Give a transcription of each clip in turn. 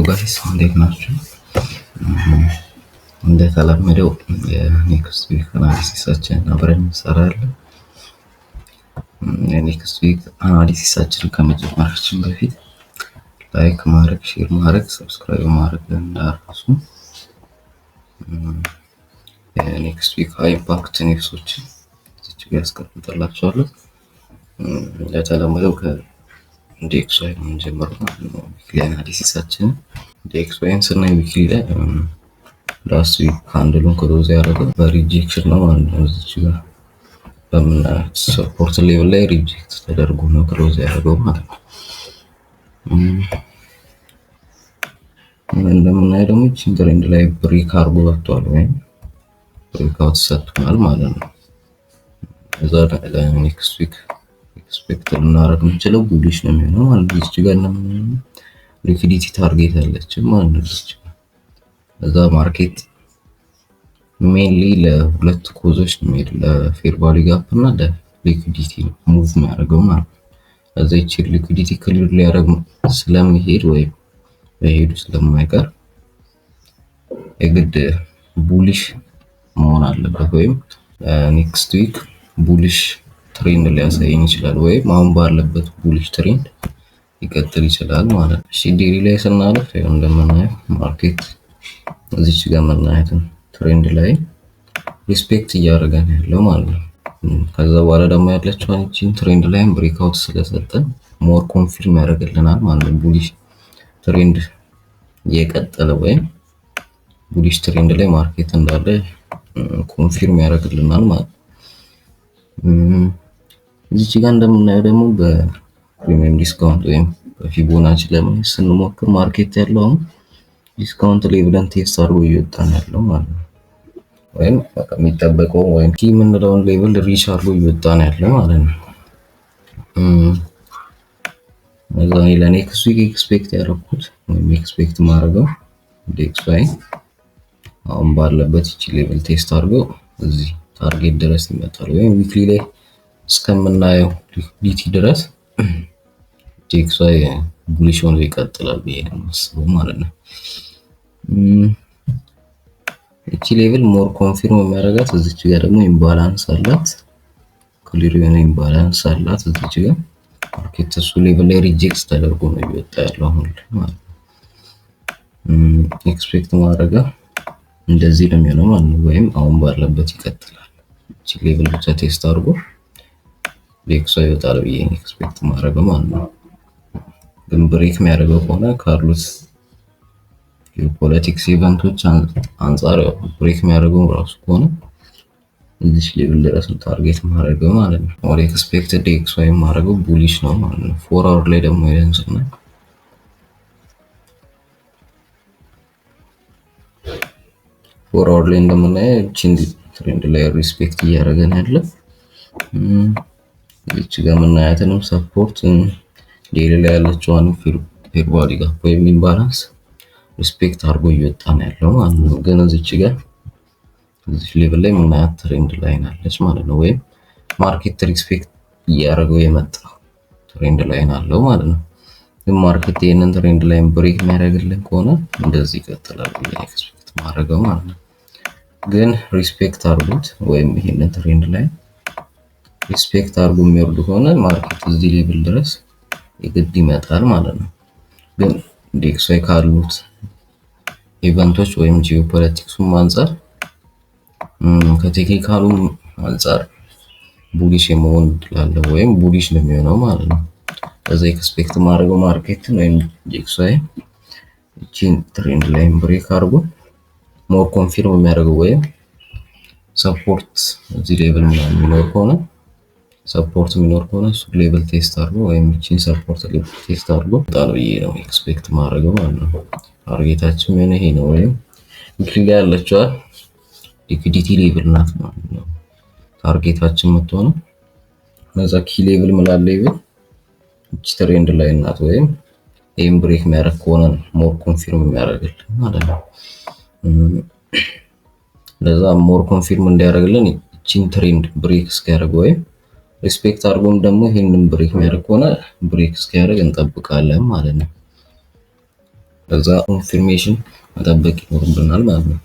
ጋይስ እንዴት ናችሁ? እንደተለመደው የኔክስት ዊክ አናሊሲሳችን አብረን እንሰራለን። የኔክስት ዊክ አናሊሲሳችን ከመጀመራችን በፊት ላይክ ማድረግ፣ ሼር ማድረግ፣ ሰብስክራይብ ማድረግ እንዳትረሱ። የኔክስት ዊክ ኢምፓክት ኒውሶችን እዚህ ጋር አስቀምጥላችኋለሁ። እንደተለመደው ከኢንዴክስ ላይ የምንጀምረው ዊክሊ አናሊሲሳችን ኢንዴክስ ስናይ ዊክሊ ላይ ላስት ዊክ ካንድሉን ክሎዝ ያደረገው በሪጀክሽን ነው ማለት ነው። እዚህ ጋር በምናያት ሰፖርት ሌቭል ላይ ሪጀክት ተደርጎ ነው ክሎዝ ያደረገው ማለት ነው። እንደምናየው ደግሞ ይህችን ትሬንድ ላይ ብሬክ አድርጎ ወጥቷል ወይም ብሬክ አውት ሰጥቷል ማለት ነው። እዛ ለኔክስት ዊክ ኤክስፔክት ልናደርግ የምንችለው ቡሊሽ ነው የሚሆነው ማለት ነው። እዚህ ጋር እንደምናየው ሊኩዲቲ ታርጌት አለች ማለት ነው። እዛ ማርኬት ሜንሊ ለሁለት ኮዞች ነው የሚሄድ፣ ለፌር ቫልዩ ጋፕ እና ለሊኩዲቲ ሙቭ የሚያደርገው ማለት ነው። እዛ ይቺ ሊኩዲቲ ክሊር ሊያደርግ ስለሚሄድ ወይም በሄዱ ስለማይቀር የግድ ቡሊሽ መሆን አለበት ወይም ኔክስት ዊክ ቡሊሽ ትሬንድ ሊያሳየን ይችላል ወይም አሁን ባለበት ቡሊሽ ትሬንድ ይቀጥል ይችላል ማለት ነው። እሺ ዴይሊ ላይ ስናልፍ እንደምናየው ማርኬት እዚች ጋር መናየትን ትሬንድ ላይ ሪስፔክት እያደረገ ነው ያለው ማለት ነው። ከዛ በኋላ ደግሞ ያለችው አንቺን ትሬንድ ላይ ብሬክ አውት ስለሰጠን ሞር ኮንፊርም ያደርግልናል ማለት ነው። ቡሊሽ ትሬንድ እየቀጠለ ወይም ቡሊሽ ትሬንድ ላይ ማርኬት እንዳለ ኮንፊርም ያደርግልናል ማለት ነው። እዚች ጋር እንደምናየው ደግሞ በፕሪሚየም ዲስካውንት ወይም በፊቦናቺ ለማየት ስንሞክር ማርኬት ያለው አሁን ዲስካውንት ሌቭልን ቴስት አድርጎ እየወጣ ነው ያለው ማለት ነው። ወይም በቃ የሚጠበቀው ወይም ኪ የምንለውን ሌቭል ሪች አድርጎ እየወጣ ነው ያለው ማለት ነው። እዛ ለኔክስት ዊክ ኤክስፔክት ያደረኩት ወይም ኤክስፔክት ማድረገው ኢንዴክስ ላይ አሁን ባለበት እቺ ሌቭል ቴስት አድርጎ እዚህ ታርጌት ድረስ ይመጣል ወይም ዊክሊ ላይ እስከምናየው ሊኩዲቲ ድረስ ኢንዴክስ ላይ ቡሊሽ ሆኖ ይቀጥላል ብዬ ነው የማስበው ማለት ነው። እቺ ሌቭል ሞር ኮንፊርም የሚያደርጋት እዚች ጋር ደግሞ ኢምባላንስ አላት፣ ክሊር የሆነ ኢምባላንስ አላት እዚች ጋር ማርኬት እሱ ሌቭል ላይ ሪጀክት ተደርጎ ነው እየወጣ ያለው አሁን ማለት ነው። ኤክስፔክት ማድረግ እንደዚህ ነው የሚሆነው ማለት ነው። ወይም አሁን ባለበት ይቀጥላል። እቺ ሌቭል ብቻ ቴስት አድርጎ ሌክሷ ይወጣል ብዬ ኤክስፔክት ማድረግ ማለት ነው። ግን ብሬክ የሚያደርገው ከሆነ ካርሉስ የፖለቲክስ ኢቨንቶች አንፃር ብሬክ የሚያደርገው ራሱ ከሆነ እዚህ ሌቭል ድረስ ታርጌት ማድረገው ማለት ነው። ኦር ኤክስፔክትድ ኤክስ ወይ ማድረገው ቡሊሽ ነው ማለት ነው። 4 አወር ላይ ደግሞ ይደንስና 4 አወር ላይ እንደምናየው እቺን ትሬንድ ላይ ሪስፔክት እያደረገን ያለ እቺ ጋር የምናያትንም ሰፖርት ዴይሊ ላይ ያለችውን ፌር ቫልዩ ጋፕ ወይም ኢምባላንስ ሪስፔክት አድርጎ እየወጣ ነው ያለው ማለት ነው። ግን እዚች ጋር እዚህ ሌቭል ላይ የምናያት ትሬንድ ላይ ናለች ማለት ነው። ወይም ማርኬት ሪስፔክት እያደረገው የመጣ ትሬንድ ላይ አለው ማለት ነው። ግን ማርኬት ይሄንን ትሬንድ ላይ ብሬክ የሚያደርግልን ከሆነ እንደዚህ ይቀጥላል ብዬ ኤክስፔክት ማድረገው ማለት ነው። ግን ሪስፔክት አድርጉት ወይም ይሄንን ትሬንድ ላይ ሪስፔክት አድርጎ የሚወርድ ከሆነ ማርኬት እዚህ ሌቭል ድረስ የግድ ይመጣል ማለት ነው። ግን ኢንዴክስ ላይ ካሉት ኢቨንቶች ወይም ጂኦፖለቲክሱም አንፃር ከቴክኒካሉ አንፃር ቡሊሽ የመሆን ይችላል ወይም ቡሊሽ ነው የሚሆነው ማለት ነው። ከዛ ኤክስፔክት ማድረገው ማርኬትን ወይም ኢንዴክስ ላይ እቺን ትሬንድ ላይ ብሬክ አድርጎ ሞር ኮንፊርም የሚያደርገው ወይም ሰፖርት እዚህ ሌቭል የሚኖር ከሆነ ሰፖርት የሚኖር ከሆነ እሱ ሌቭል ቴስት አድርጎ ወይም እቺን ሰፖርት ሌቭል ቴስት አድርጎ ጣለው ይሄ ነው ኤክስፔክት ማድረገው ማለት ነው። ታርጌታችን ምን ይሄ ነው ወይም ዊክሊ ላይ ያለችው ሊኩዲቲ ሌቭል ናት ማለት ነው። ታርጌታችን የምትሆነው እዛ ኪ ሌቭል ምላል ሌቭል እቺ ትሬንድ ላይ ናት ወይም ይሄን ብሬክ የሚያደርግ ከሆነ ሞር ኮንፊርም የሚያደርግልን ማለት ነው። ለዛ ሞር ኮንፊርም እንዲያደርግልን እቺን ትሬንድ ብሬክ እስኪያደርግ ወይም ሪስፔክት አድርጎም ደግሞ ይሄንን ብሬክ የሚያደርግ ከሆነ ብሬክ እስኪያደርግ እንጠብቃለን ማለት ነው። ከዛ ኮንፊርሜሽን መጠበቅ ይኖርብናል ማለት ነው።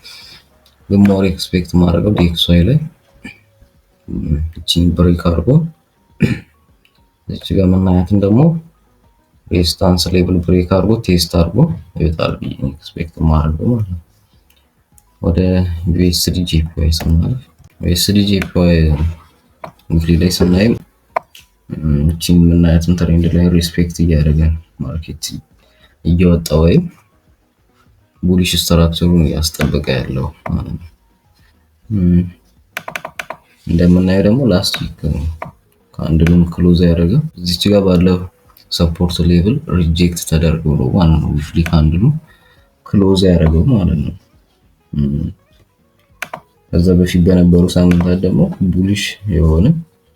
ግን ሞር ኤክስፔክት ማድረገው ዲኤክስዋይ ላይ እቺን ብሬክ አድርጎ እዚህ ጋር የምናያትን ደግሞ ሬዚስታንስ ሌቭል ብሬክ አድርጎ ቴስት አድርጎ ይወጣል ብዬ ኤክስፔክት ማድረገው ማለት ነው። ወደ ዩኤስዲ ጄፒዋይ ስናልፍ ዩኤስዲ ጄፒዋይ ዊክሊ ላይ ስናይ እቺን የምናያትን ትሬንድ ላይ ሪስፔክት እያደረገ ማርኬት እየወጣ ወይም ቡሊሽ ስትራክቸሩን እያስጠበቀ ያለው ማለት ነው። እንደምናየው ደግሞ ላስት ዊክ ካንድሉን ክሎዝ ያደረገ እዚች ጋር ባለው ሰፖርት ሌቭል ሪጀክት ተደርጎ ነው ማለት ነው ዊክሊ ካንድሉ ክሎዝ ያደረገው ማለት ነው። ከዛ በፊት በነበሩ ሳምንታት ደግሞ ቡሊሽ የሆነ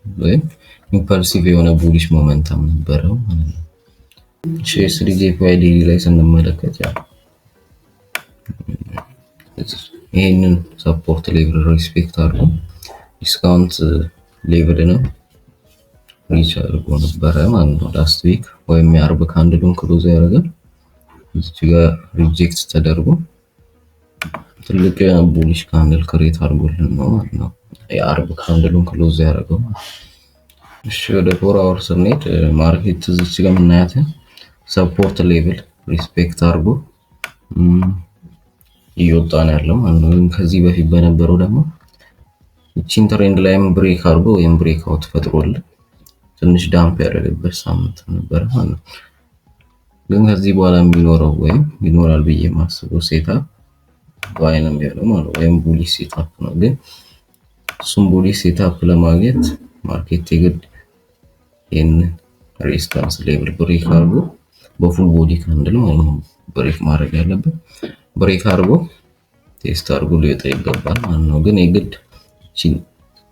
ወይም ኢምፐልሲቭ የሆነ ቡሊሽ ሞመንተም ነበረው ማለት ነው። ዩኤስዲ ጄፒዋይ ዴይሊ ላይ ስንመለከት ይሄንን ሰፖርት ሌቭል ሪስፔክት አድርጎ ዲስካውንት ሌቭል ነው ሪች አድርጎ ነበረ ማለት ነው ላስት ዊክ ወይም የአርብ ካንድሉን ክሎዝ ያደረገ እዚህ ጋር ሪጀክት ተደርጎ ትልቅ ቡሊሽ ካንድል ክሬት አድርጎልን ነው ማለት ነው የአርብ ካንድሉን ክሎዝ ያደረገው። እሺ ወደ 4 አወር ስንሄድ ማርኬት እዚህ ጋር የምናያት ሰፖርት ሌቭል ሪስፔክት አድርጎ እየወጣ ነው ያለው ማለት ነው። ከዚህ በፊት በነበረው ደግሞ እቺን ትሬንድ ላይም ብሬክ አድርጎ ወይም ብሬክ አውት ፈጥሮልን ትንሽ ዳምፕ ያደረገበት ሳምንት ነበር ማለት ነው። ግን ከዚህ በኋላ የሚኖረው ወይም ይኖራል ብዬ ማስበው ሴትአፕ ባይ ነው የሚሆነው ማለት ወይም ቡሊሽ ሴትአፕ ነው። ግን እሱም ቡሊሽ ሴትአፕ ለማግኘት ማርኬት የግድ ይሄን ሬዚስታንስ ሌቭል ብሬክ አድርጎ በፉል ቦዲ ካንድል ማለት ነው ብሬክ ማድረግ ያለበት ብሬክ አድርጎ ቴስት አድርጎ ሊወጣ ይገባል ማለት ነው። ግን የግድ እቺ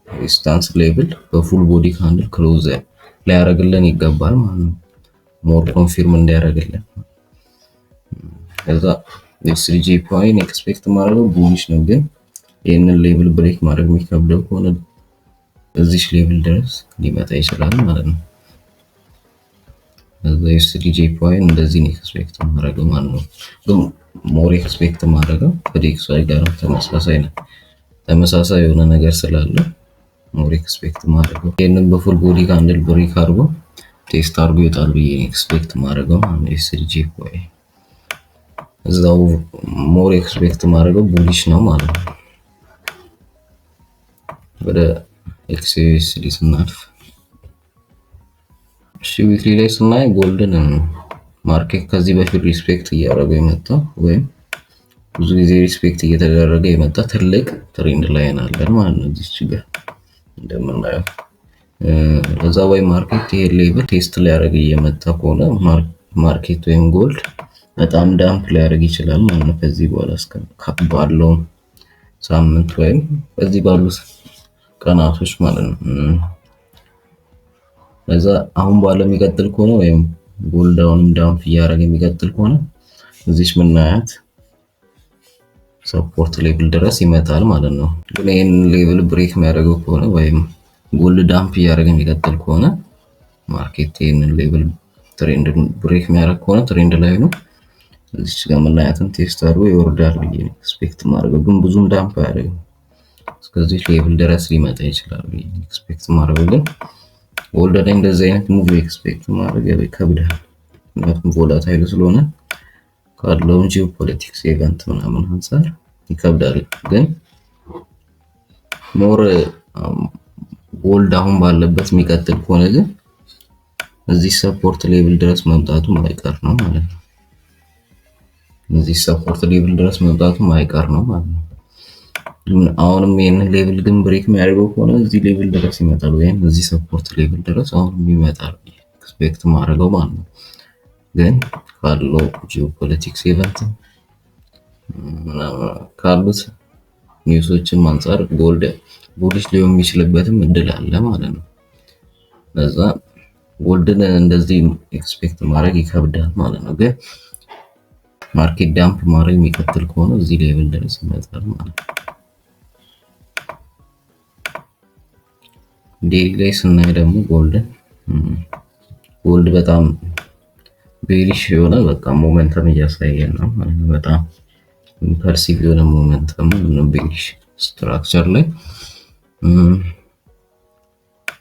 ሬዚስታንስ ሌቭል በፉል ቦዲ ካንድል ክሎዝ ሊያደርግልን ይገባል ማለት ነው ሞር ኮንፊርም እንዲያደርግልን። ከዛ ዩኤስዲ ጄፒዋይን ኤክስፔክት ማድረገው ቡሊሽ ነው። ግን ይሄንን ሌቭል ብሬክ ማድረግ የሚከብደው ከሆነ እዚህ ሌቭል ድረስ ሊመጣ ይችላል ማለት ነው። ከዛ ዩኤስዲ ጄፒዋይን እንደዚህ ነው ኤክስፔክት ማድረገው ማለት ነው። ግን ሞር ኤክስፔክት ማድረገው ከዲኤክስዋይ ጋር ተመሳሳይ ነው ተመሳሳይ የሆነ ነገር ስላለ ሞር ኤክስፔክት ማድረገው ይሄንን በፉል ቦዲ ካንድል ብሬክ አድርጎ ቴስት አድርጎ ይወጣል ብዬ ኤክስፔክት ማድረገው ማለት ነው። ዩኤስዲ ጄፒዋይ እዛው ሞር ኤክስፔክት ማድረገው ቡሊሽ ነው ማለት ነው። ወደ ኤክስዩኤስዲ ስናልፍ እሺ ዊክሊ ላይ ስናይ ጎልድን ማርኬት ከዚህ በፊት ሪስፔክት እያደረገው የመጣ ወይም ብዙ ጊዜ ሪስፔክት እየተደረገ የመጣ ትልቅ ትሬንድ ላይ አለን ማለት ነው። እዚህ ጋር እንደምናየው ለዛ ወይ ማርኬት ይሄ ሌቭል ቴስት ሊያደርግ እየመጣ ከሆነ ማርኬት ወይም ጎልድ በጣም ዳምፕ ሊያደርግ ይችላል ማለት ነው። ከዚህ በኋላ እስከ ባለው ሳምንት ወይም በዚህ ባሉት ቀናቶች ማለት ነው። ለዛ አሁን ባለው የሚቀጥል ከሆነ ወይም ጎልድ አሁንም ዳምፕ እያደረገ የሚቀጥል ከሆነ እዚች ምናያት ሰፖርት ሌቭል ድረስ ይመጣል ማለት ነው። ግን ይሄን ሌቭል ብሬክ የሚያደርገው ከሆነ ወይም ጎልድ ዳምፕ እያደረገ የሚቀጥል ከሆነ ማርኬት ይሄንን ሌቭል ትሬንድ ብሬክ የሚያደርግ ከሆነ ትሬንድ ላይ ነው እዚች ጋር ምናያትን ቴስት አድርጎ ይወርዳል ብዬ ኤክስፔክት ማድረገው። ግን ብዙም ዳምፕ አያደርግም እስከዚህ ሌቭል ድረስ ሊመጣ ይችላል ብዬ ኤክስፔክት ማድረገው። ግን ጎልድ ላይ እንደዚህ አይነት ሙቭ ኤክስፔክት ማድረግ ይከብዳል ምክንያቱም ቮላታይል ስለሆነ ካለው ጂኦፖለቲክስ ኢቨንት ምናምን አንፃር ይከብዳል። ግን ሞር ጎልድ አሁን ባለበት የሚቀጥል ከሆነ ግን እዚህ ሰፖርት ሌቭል ድረስ መምጣቱ ማይቀር ነው ማለት ነው። እዚህ ሰፖርት ሌቭል ድረስ መምጣቱ ማይቀር ነው ማለት ነው። አሁንም ይሄንን ሌቭል ግን ብሬክ የሚያደርገው ከሆነ እዚህ ሌቭል ድረስ ይመጣል ወይም እዚህ ሰፖርት ሌቭል ድረስ አሁንም ይመጣል ኤክስፔክት ማድረገው ማለት ነው። ግን ካለው ጂኦፖለቲክስ ኢቨንት ካሉት ኒውሶችም አንፃር ጎልድ ቡሊሽ ሊሆን የሚችልበትም እድል አለ ማለት ነው። ለዛ ጎልድን እንደዚህ ኤክስፔክት ማድረግ ይከብዳል ማለት ነው። ግን ማርኬት ዳምፕ ማድረግ የሚቀጥል ከሆነ እዚህ ሌቭል ድረስ ይመጣል ማለት ነው። ዴይሊ ላይ ስናይ ደግሞ ጎልድ በጣም ቤሪሽ የሆነ በቃ ሞመንተም እያሳየን ነው ማለት ነው። በጣም ኢምፐልሲቭ የሆነ ሞመንተም ነው ቤሪሽ ስትራክቸር ላይ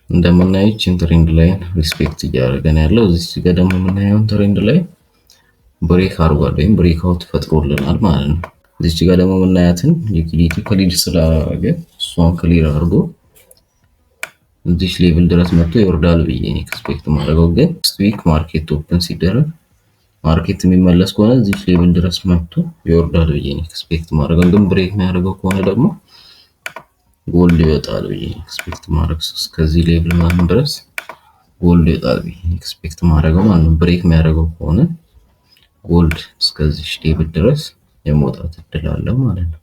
እንደምናየው ይህችን ትሬንድ ላይን ሪስፔክት እያደረገን ያለው እዚህ ጋር ደግሞ የምናየው ትሬንድ ላይ ብሬክ አድርጓል ወይም ብሬክ አውት ፈጥሮልናል ማለት ነው። እዚህ ጋር ደግሞ የምናያትን ሊኩዊዲቲ ክሊር ስላደረገ እሷን ክሊር አድርጎ እዚህ ሌቭል ድረስ መጥቶ ይወርዳል ብዬ ኤክስፔክት ማድረገው። ግን ስዊክ ማርኬት ኦፕን ሲደረግ ማርኬት የሚመለስ ከሆነ እዚህ ሌቭል ድረስ መጥቶ ይወርዳል ብዬ ኤክስፔክት ማድረገው። ግን ብሬክ የሚያደርገው ከሆነ ደግሞ ጎልድ ይወጣል ብዬ ኤክስፔክት ማድረግ እስከዚህ ሌቭል ምናምን ድረስ ጎልድ ይወጣል ብዬ ኤክስፔክት ማድረገው ማለት ነው። ብሬክ የሚያደርገው ከሆነ ጎልድ እስከዚህ ሌቭል ድረስ የመውጣት እድል አለው ማለት ነው።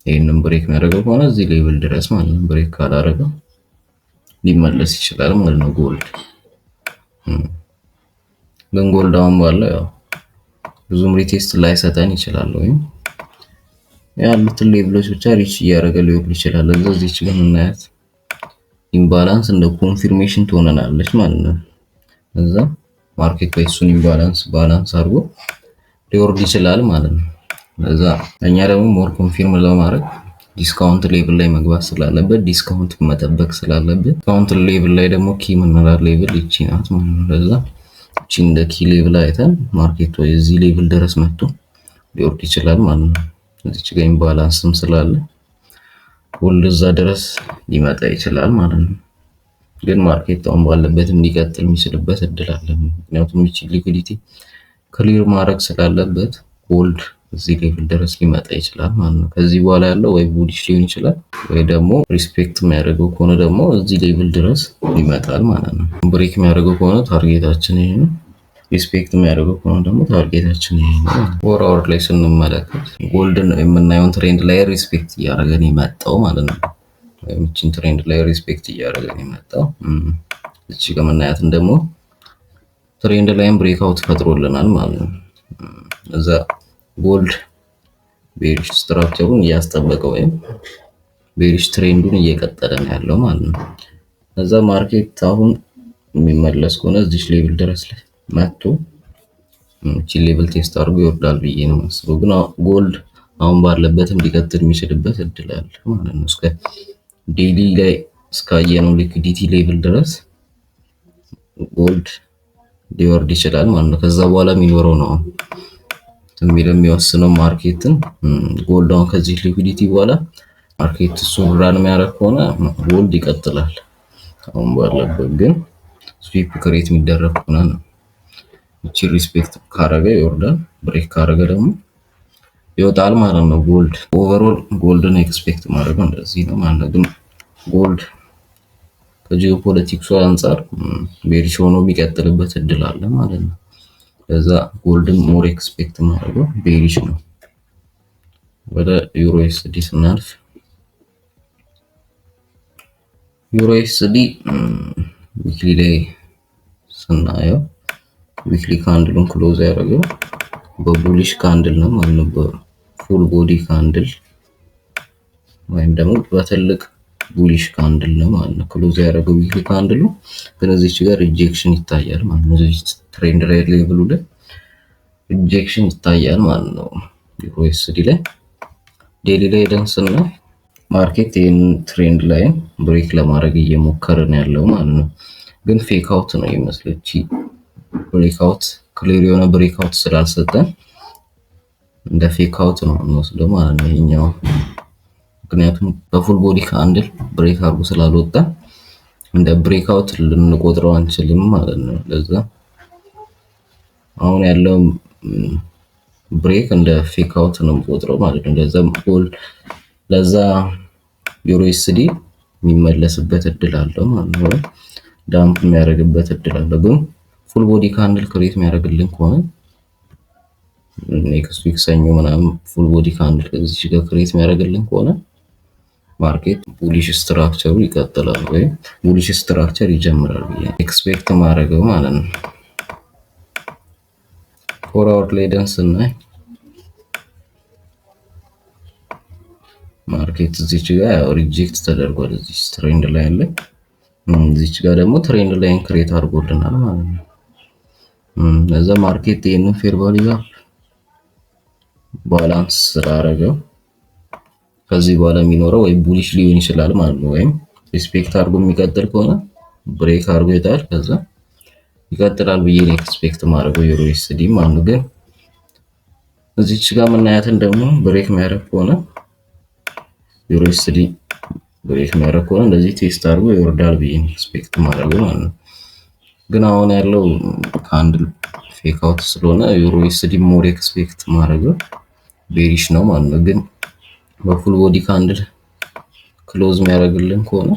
ይሄንን ብሬክ የሚያደርገው ከሆነ እዚህ ሌቭል ድረስ ማለት ነው። ብሬክ ካላደረገው ሊመለስ ይችላል ማለት ነው ጎልድ። ግን ጎልድ አሁን ባለው ያው ብዙም ሪቴስት ላይሰጠን ይችላል ወይም ያሉትን ሌቭሎች ብቻ ሪች እያደረገ ሊወርድ ይችላል። እዚህች ግን እናያት ኢምባላንስ እንደ ኮንፊርሜሽን ትሆነናለች ማለት ነው። እዛ ማርኬት ላይ እሱን ኢምባላንስ ባላንስ አድርጎ ሊወርድ ይችላል ማለት ነው። እዛ እኛ ደግሞ ሞር ኮንፊርም ለማድረግ ዲስካውንት ሌቭል ላይ መግባት ስላለበት ዲስካውንት መጠበቅ ስላለበት ዲስካውንት ሌቭል ላይ ደግሞ ኪ ምንላት ሌቭል ይቺ ናት ማለት ነው። ለዛ እቺ እንደ ኪ ሌቭል አይተን ማርኬት ወይ እዚህ ሌቭል ድረስ መጥቶ ሊወርድ ይችላል ማለት ነው። እዚች ጋር ኢምባላንስም ስላለ ጎልድ እዛ ድረስ ሊመጣ ይችላል ማለት ነው። ግን ማርኬት አሁን ባለበትም ሊቀጥል የሚችልበት እድል አለ። ምክንያቱም እቺ ሊኩዊዲቲ ክሊር ማድረግ ስላለበት ጎልድ እዚህ ሌቭል ድረስ ሊመጣ ይችላል ማለት ነው። ከዚህ በኋላ ያለው ወይ ቡሊሽ ሊሆን ይችላል ወይ ደግሞ ሪስፔክት የሚያደርገው ከሆነ ደግሞ እዚህ ሌቭል ድረስ ይመጣል ማለት ነው። ብሬክ የሚያደርገው ከሆነ ታርጌታችን ይሄ ነው። ሪስፔክት የሚያደርገው ከሆነ ደግሞ ታርጌታችን ይሄ ነው። ፎር አወር ላይ ስንመለከት ጎልድን የምናየውን ትሬንድ ላይ ሪስፔክት እያደረገን የመጣው ማለት ነው። እቺን ትሬንድ ላይ ሪስፔክት እያደረገን የመጣው እቺ ከምናያትን ደግሞ ትሬንድ ላይም ብሬክ አውት ፈጥሮልናል ማለት ነው። እዛ ጎልድ ቤሪሽ ስትራክቸሩን እያስጠበቀ ወይም ቤሪሽ ትሬንዱን እየቀጠለ ነው ያለው ማለት ነው። እዛ ማርኬት አሁን የሚመለስ ከሆነ እዚህ ሌቭል ድረስ ላይ መጥቶ እቺ ሌቭል ቴስት አድርጎ ይወርዳል ብዬ ነው የማስበው። ግን ጎልድ አሁን ባለበትም ሊቀጥል የሚችልበት እድል አለ ማለት ነው። እስከ ዴይሊ ላይ እስካየነው ሊኩዊዲቲ ሌቭል ድረስ ጎልድ ሊወርድ ይችላል ማለት ነው። ከዛ በኋላ የሚኖረው ነው የሚወስነው ማርኬትን። ጎልድ አሁን ከዚህ ሊኩዊዲቲ በኋላ ማርኬት እሱን ራን የሚያደርግ ከሆነ ጎልድ ይቀጥላል አሁን ባለበት። ግን ስዊፕ ክሬት የሚደረግ ከሆነ ነው እቺ ሪስፔክት ካረገ ይወርዳል፣ ብሬክ ካረገ ደግሞ ይወጣል ማለት ነው። ጎልድ ኦቨርኦል ጎልድን ኤክስፔክት ማድረግ እንደዚህ ነው ማለት ነው። ግን ጎልድ ከጂኦፖለቲክሱ አንፃር ቤሪሽ ሆኖ የሚቀጥልበት እድል አለ ማለት ነው። ለዛ ጎልድን ሞር ኤክስፔክት ማድረግ ቤሪሽ ነው። ወደ ዩሮ ኤስዲ ስናልፍ ዩሮ ኤስዲ ዊክሊ ላይ ስናየው ዊክሊ ካንድሉን ክሎዝ ያደረገው በቡሊሽ ካንድል ነው ማለት ነው። በፉል ቦዲ ካንድል ወይም ደግሞ በትልቅ ቡሊሽ ካንድል ነው ማለት ነው ክሎዝ ያደረገው ዊክሊ ካንድሉ። ግን እዚች ጋር ሪጀክሽን ይታያል ማለት ነው። እዚህ ትሬንድ ላይ ሌቭሉ ላይ ሪጀክሽን ይታያል ማለት ነው። ዩሮ ኤስዲ ላይ ዴይሊ ላይ ደንስና ማርኬት ይሄን ትሬንድ ላይ ብሬክ ለማድረግ እየሞከረ ነው ያለው ማለት ነው። ግን ፌክ አውት ነው ይመስለች ብሬክ አውት ክሊር የሆነ ብሬክ አውት ስላልሰጠን እንደ ፌክ አውት ነው የምንወስደው ማለት ነው ይሄኛው። ምክንያቱም በፉል ቦዲ ካንድል ብሬክ አድርጎ ስላልወጣ እንደ ብሬክ አውት ልንቆጥረው አንችልም ማለት ነው። ለዛ አሁን ያለው ብሬክ እንደ ፌክ አውት ነው የምቆጥረው ማለት ነው። ለዛ ዩሮ ኤስዲ የሚመለስበት እድል አለው ማለት ነው። ዳምፕ የሚያደርግበት እድል አለው። ግን ፉል ቦዲ ካንድል ክሬት የሚያደርግልን ከሆነ ኔክስት ዊክ ሰኞ ምናምን ፉል ቦዲ ካንድል እዚህ ጋር ክሬት የሚያደርግልን ከሆነ ማርኬት ቡሊሽ ስትራክቸሩ ይቀጥላል ወይ ቡሊሽ ስትራክቸር ይጀምራል ብዬ ኤክስፔክት ማድረገው ማለት ነው። ፎር አወር ላይ ደንስናይ ማርኬት እዚች ጋር ያው ሪጀክት ተደርጓል። እዚህ ትሬንድ ላይ አለ። እዚች ጋር ደግሞ ትሬንድ ላይን ክሬት አድርጎልናል ማለት ነው። እዛ ማርኬት ይሄንን ፌር ቫልዩ ጋፕ ባላንስ ስላደረገው ከዚህ በኋላ የሚኖረው ወይ ቡሊሽ ሊሆን ይችላል ማለት ነው። ወይም ሪስፔክት አድርጎ የሚቀጥል ከሆነ ብሬክ አድርጎ ይታል ከዛ ይቀጥላል ብዬ ነው ኤክስፔክት ማድረገው ዩሮ ዩኤስዲ ማለት ነው። ግን እዚች ጋር የምናያትን ደግሞ ብሬክ የሚያደርግ ከሆነ ዩሮ ዩኤስዲ ብሬክ የሚያደርግ ከሆነ እንደዚህ ቴስት አድርጎ ይወርዳል ብዬ ነው ኤክስፔክት ማድረገው ማለት ነው። ግን አሁን ያለው ካንድል ፌክ አውት ስለሆነ ዩሮ ዩኤስዲ ሞር ኤክስፔክት ማድረገው ቤሪሽ ነው ማለት ነው። ግን በፉል ቦዲ ካንድል ክሎዝ የሚያደርግልን ከሆነ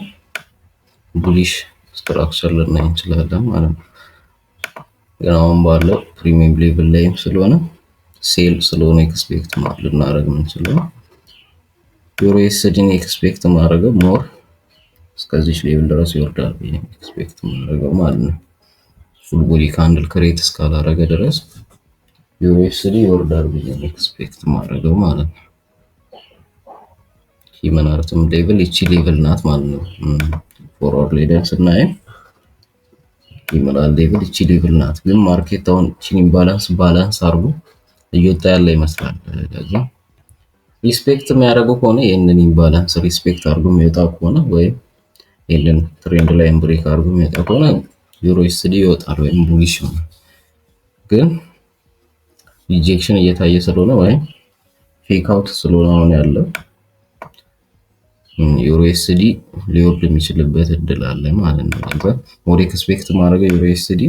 ቡሊሽ ስትራክቸር ልናይ እንችላለን ማለት ነው። ግን አሁን ባለው ፕሪሚየም ሌቭል ላይም ስለሆነ ሴል ስለሆነ ኤክስፔክት ልናደርግ የምንችለው ዩሮ ዩኤስዲን ኤክስፔክት ማድረገው ሞር እስከዚህ ሌቭል ድረስ ይወርዳል ብዬ ኤክስፔክት ማድረገው ማለት ነው። ፉል ቦዲ ካንድል ክሬት እስካላረገ ድረስ ዩሮ ዩኤስዲ ይወርዳል ብዬ ኤክስፔክት ማድረገው ማለት ነው። ሂመናርትም ሌቭል እቺ ሌቭል ናት ማለት ነው። ፎርዋርድ ላይ ደን ስናይ ሂመናር ሌቭል እቺ ሌቭል ናት። ግን ማርኬት አሁን እቺን ባላንስ አርጎ እየወጣ ያለ ይመስላል። ለዛ ሪስፔክት የሚያደርገው ከሆነ ይሄንን ኢምባላንስ ሪስፔክት አድርጎ የሚወጣ ከሆነ ወይ ይሄንን ትሬንድ ላይን ብሬክ አድርጎ የሚወጣ ከሆነ ዩሮ ዩኤስዲ ይወጣል ወይም ቡሊሽ ነው። ግን ሪጀክሽን እየታየ ስለሆነ ወይ ፌክ አውት ስለሆነ አሁን ያለው ዩሮ ዩኤስዲ ሊወርድ የሚችልበት እድል አለ ማለት ነው። ለዛ ወደ ኤክስፔክት ማድረገው ዩሮ ዩኤስዲ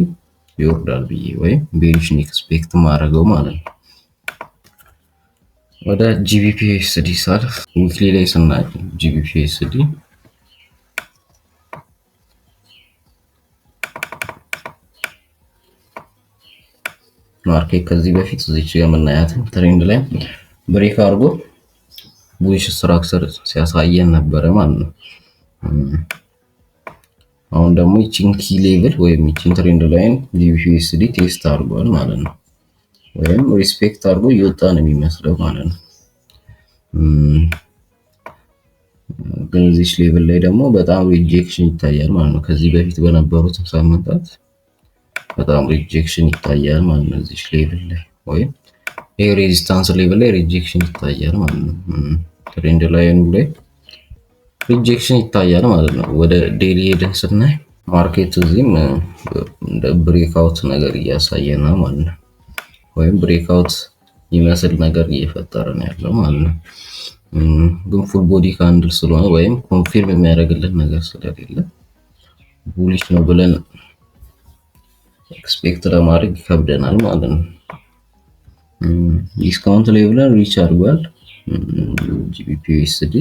ይወርዳል ብዬ ወይም ቤሪሽን ኤክስፔክት ማድረገው ማለት ነው። ወደ ጂቢፒ ዩኤስዲ ሳልፍ ዊክሊ ላይ ስናይ ጂቢፒ ዩኤስዲ ማርኬት ከዚህ በፊት እዚች ጋር የምናያትን ትሬንድ ላይ ብሬክ አድርጎ ቡሊሽ ስትራክቸር ሲያሳየን ነበረ ማለት ነው። አሁን ደግሞ ይቺን ኪ ሌቭል ወይም ይቺን ትሬንድ ላይን ጂቢፒ ዩኤስዲ ቴስት አድርጓል ማለት ነው። ወይም ሪስፔክት አድርጎ እየወጣ ነው የሚመስለው ማለት ነው። ግን እዚህ ሌቭል ላይ ደግሞ በጣም ሪጀክሽን ይታያል ማለት ነው። ከዚህ በፊት በነበሩት ሳምንታት በጣም ሪጀክሽን ይታያል ማለት ነው። እዚህ ሌቭል ላይ ወይም ይሄ ሬዚስታንስ ሌቭል ላይ ሪጀክሽን ይታያል ማለት ነው። ትሬንድ ላይኑ ላይ ሪጀክሽን ይታያል ማለት ነው። ወደ ዴሊ ሄደን ስናይ ማርኬት እዚህም እንደ ብሬክአውት ነገር እያሳየ ነው ማለት ነው። ወይም ብሬክአውት ይመስል ነገር እየፈጠረ ነው ያለው ማለት ነው። ግን ፉል ቦዲ ካንድል ስለሆነ ወይም ኮንፊርም የሚያደርግልን ነገር ስለሌለ ቡሊሽ ነው ብለን ኤክስፔክት ለማድረግ ይከብደናል ማለት ነው። ዲስካውንት ሌቭልን ሪች አድርጓል ጂቢፒ ዩኤስዲ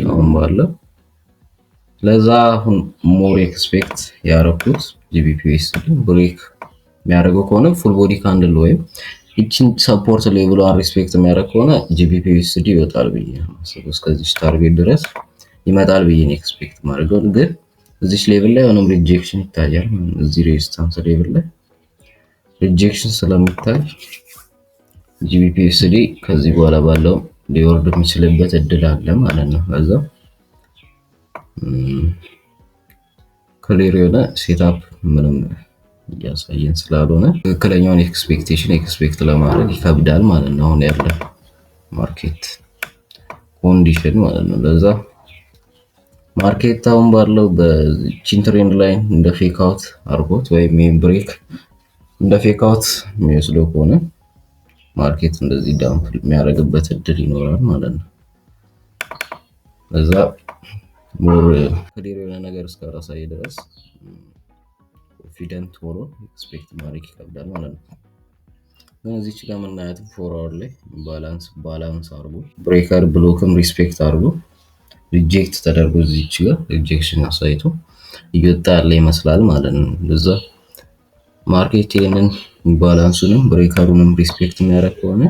አሁን ባለው። ለዛ አሁን ሞር ኤክስፔክት ያደረኩት ጂቢፒ ዩኤስዲ ብሬክ የሚያደርገው ከሆነ ፉል ቦዲ ካንድል ወይም እቺን ሰፖርት ሌቭሏን ሪስፔክት የሚያደርግ ከሆነ ጂቢፒ ዩኤስዲ ይወጣል ብዬ ነው። እስከዚህ ታርጌት ድረስ ይመጣል ብዬ ነው ኤክስፔክት ማድረገው። ግን እዚህ ሌቭል ላይ ሆነም ሪጀክሽን ይታያል። እዚህ ሬዚስታንስ ሌቭል ላይ ሪጀክሽን ስለሚታይ ጂቢፒ ዩኤስዲ ከዚህ በኋላ ባለው ሊወርድ የሚችልበት እድል አለ ማለት ነው። ለዛ ክሊር የሆነ ሴትአፕ ምንም እያሳየን ስላልሆነ ትክክለኛውን ኤክስፔክቴሽን ኤክስፔክት ለማድረግ ይከብዳል ማለት ነው። አሁን ያለው ማርኬት ኮንዲሽን ማለት ነው። ለዛ ማርኬት አሁን ባለው በቺን ትሬንድ ላይን እንደ ፌክ አውት አርጎት ወይም ሜን ብሬክ እንደ ፌክ አውት የሚወስደው ከሆነ ማርኬት እንደዚህ ዳምፕ የሚያደርግበት እድል ይኖራል ማለት ነው። ለዛ ሞር ክሊር የሆነ ነገር እስካላሳየ ድረስ ኮንፊደንት ሆኖ ኤክስፔክት ማድረግ ይከብዳል ማለት ነው። እዚች ጋር የምናያት ፎርዋርድ ላይ ባላንስ አድርጎ ብሬከር ብሎክም ሪስፔክት አድርጎ ሪጀክት ተደርጎ እዚች ጋር ሪጀክሽን አሳይቶ እየወጣ ያለ ይመስላል ማለት ነው። ለዛ ማርኬት ይሄንን ባላንሱንም ብሬከሩንም ሪስፔክት የሚያደርግ ከሆነ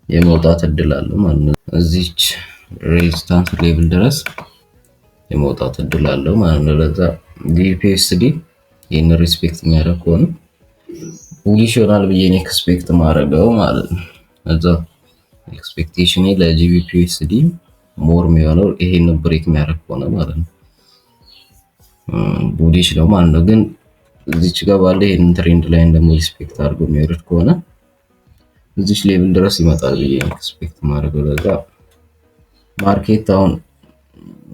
የመውጣት እድል አለው ማለት ነው። እዚች ሬዚስታንስ ሌቭል ድረስ የመውጣት እድል አለው ማለት ነው። ለዛ ጂቢፒ ዩኤስዲ ይሄን ሪስፔክት የሚያደርግ ከሆነ ቡሊሽ ይሆናል ብዬ ኤክስፔክት ማድረገው ማለት ነው። ለዛ ኤክስፔክቴሽኔ ለጂቢፒ ዩኤስዲ ሞር የሚሆነው ይሄን ብሬክ የሚያደርግ ከሆነ ማለት ነው ቡሊሽ ነው ማለት ነው። ግን እዚች ጋር ባለ ይሄንን ትሬንድ ላይን ደግሞ ሪስፔክት አድርጎ የሚወርድ ከሆነ እዚች ሌቭል ድረስ ይመጣል ብዬ ኤክስፔክት ማድረገው። ለዛ ማርኬት አሁን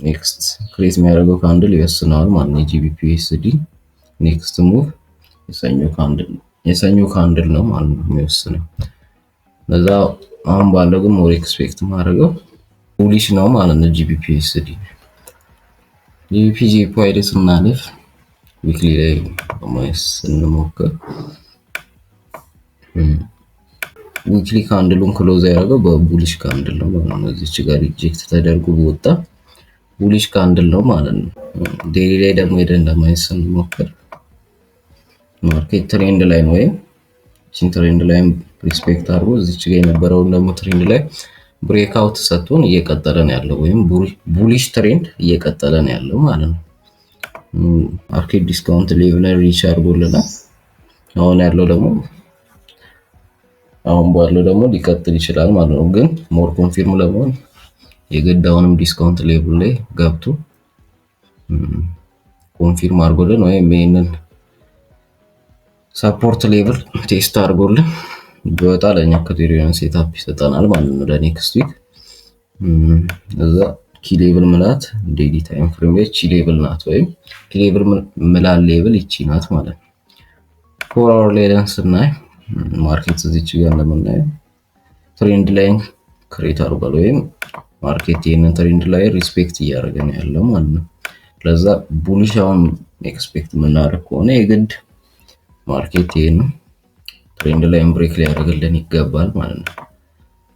ኔክስት ክሬት የሚያደርገው ካንድል ይወስነዋል ማለት ነው። የጂቢፒ ዩኤስዲ ኔክስት ሙቭ የሰኞ ካንድል ነው ማለት ነው የሚወስነው። ለዛ አሁን ባለው ግን ሞር ኤክስፔክት ማድረገው ቡሊሽ ነው ማለት ነው ጂቢፒ ዩኤስዲ። ጂቢፒ ጄፒዋይ ላይ ስናልፍ ዊክሊ ላይ ማየት ስንሞክር ዊክሊ ካንድሉን ክሎዝ ያደረገው በቡሊሽ ካንድል ነው ማለት ነው። እዚች ጋር ሪጀክት ተደርጎ ወጣ ቡሊሽ ካንድል ነው ማለት ነው። ዴይሊ ላይ ደግሞ ሄደን ለማየት ስንሞክር ማርኬት ትሬንድ ላይ ነው ወይም ቺን ትሬንድ ላይም ሪስፔክት አድርጎ እዚች ጋር የነበረውን ደግሞ ትሬንድ ላይ ብሬክ አውት ሰጥቶን እየቀጠለ ነው ያለው ወይም ቡሊሽ ትሬንድ እየቀጠለ ነው ያለው ማለት ነው። ማርኬት ዲስካውንት ሌቭል ላይ ሪች አድርጎልናል። አሁን ያለው ደግሞ አሁን ባለው ደግሞ ሊቀጥል ይችላል ማለት ነው። ግን ሞር ኮንፊርም ለመሆን የግድ አሁንም ዲስካውንት ሌቭል ላይ ገብቶ ኮንፊርም አድርጎልን ወይም ይሄንን ሰፖርት ሌቭል ቴስት አድርጎልን ቢወጣ ለኛ ከቴሪዮን ሴትአፕ ይሰጠናል ማለት ነው ለኔክስት ዊክ። እዛ ኪ ሌቭል ምላት ዴይሊ ታይም ፍሬም ላይ ኪ ሌቭል ናት ወይም ኪ ሌቭል ምላት ሌቭል ይቺ ናት ማለት ነው። 4 አወር ላይ ስናይ ማርኬት እዚች ጋር እንደምናየው ትሬንድ ላይን ክሬት አድርጓል ወይም ማርኬት ይሄንን ትሬንድ ላይ ሪስፔክት እያደረገ ነው ያለው ማለት ነው። ለዛ ቡሊሽ አሁን ኤክስፔክት የምናደርግ ከሆነ የግድ ማርኬት ይሄንን ትሬንድ ላይን ብሬክ ሊያደርግልን ይገባል ማለት ነው።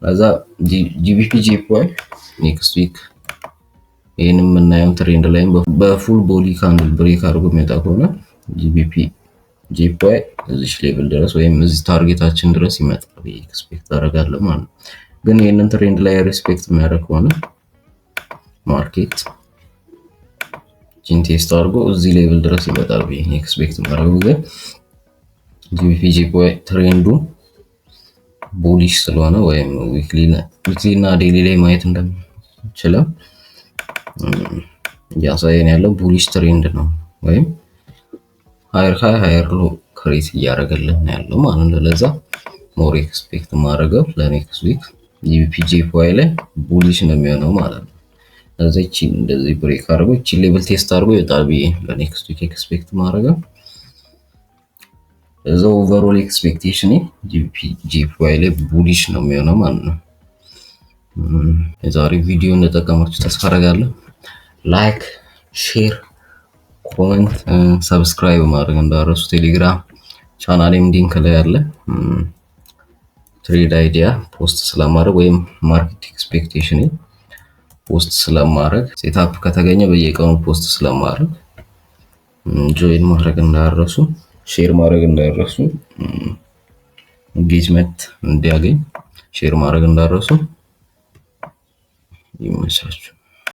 ለዛ ጂቢፒ ጄፒዋይ ኔክስት ዊክ ይሄንን የምናየው ትሬንድ ላይን በፉል ቦዲ ካንድል ብሬክ አድርጎ የሚወጣ ከሆነ ጂቢፒ ጄፒዋይ እዚህ ሌቭል ድረስ ወይም እዚህ ታርጌታችን ድረስ ይመጣል ብዬ ኤክስፔክት አደርጋለሁ ማለት ነው። ግን ይሄንን ትሬንድ ላይ ሪስፔክት የሚያደርግ ከሆነ ማርኬት ጂን ቴስት አድርጎ እዚህ ሌቭል ድረስ ይመጣል ብዬ ኤክስፔክት ማድረግ። ግን ጂቢፒ ጄፒዋይ ትሬንዱ ቡሊሽ ስለሆነ ወይም ዊክሊ እና ዴይሊ ላይ ማየት እንደምንችለው ያሳየን ያለው ቡሊሽ ትሬንድ ነው ወይም ሃየር ሃይ ሃየር ሎ ክሬት እያደረገልን ያለው ማለት ነው። ለዛ ሞር ኤክስፔክት ማድረገው ለኔክስት ዊክ ጂቢፒ ጄፒዋይ ላይ ቡሊሽ ነው የሚሆነው ማለት ነው። ለዛ እቺ እንደዚህ ብሬክ አድርጎ እቺ ሌቭል ቴስት አድርጎ ይወጣል ብዬ ለኔክስት ዊክ ኤክስፔክት ማድረገው። ለዛ ኦቨርኦል ኤክስፔክቴሽን ጂቢፒ ጄፒዋይ ላይ ቡሊሽ ነው የሚሆነው ማለት ነው። የዛሬ ቪዲዮ እንደጠቀማችሁ ተስፋ አደርጋለሁ። ላይክ፣ ሼር፣ ኮሜንት፣ ሰብስክራይብ ማድረግ እንዳረሱ። ቴሌግራም ቻናሌም ሊንክ ላይ አለ። ትሬድ አይዲያ ፖስት ስለማድረግ ወይም ማርኬት ኤክስፔክቴሽን ፖስት ስለማድረግ ሴትአፕ ከተገኘ በየቀኑ ፖስት ስለማድረግ ጆይን ማድረግ እንዳረሱ፣ ሼር ማድረግ እንዳረሱ፣ ኢንጌጅመንት እንዲያገኝ ሼር ማድረግ እንዳረሱ። ይመቻችሁ።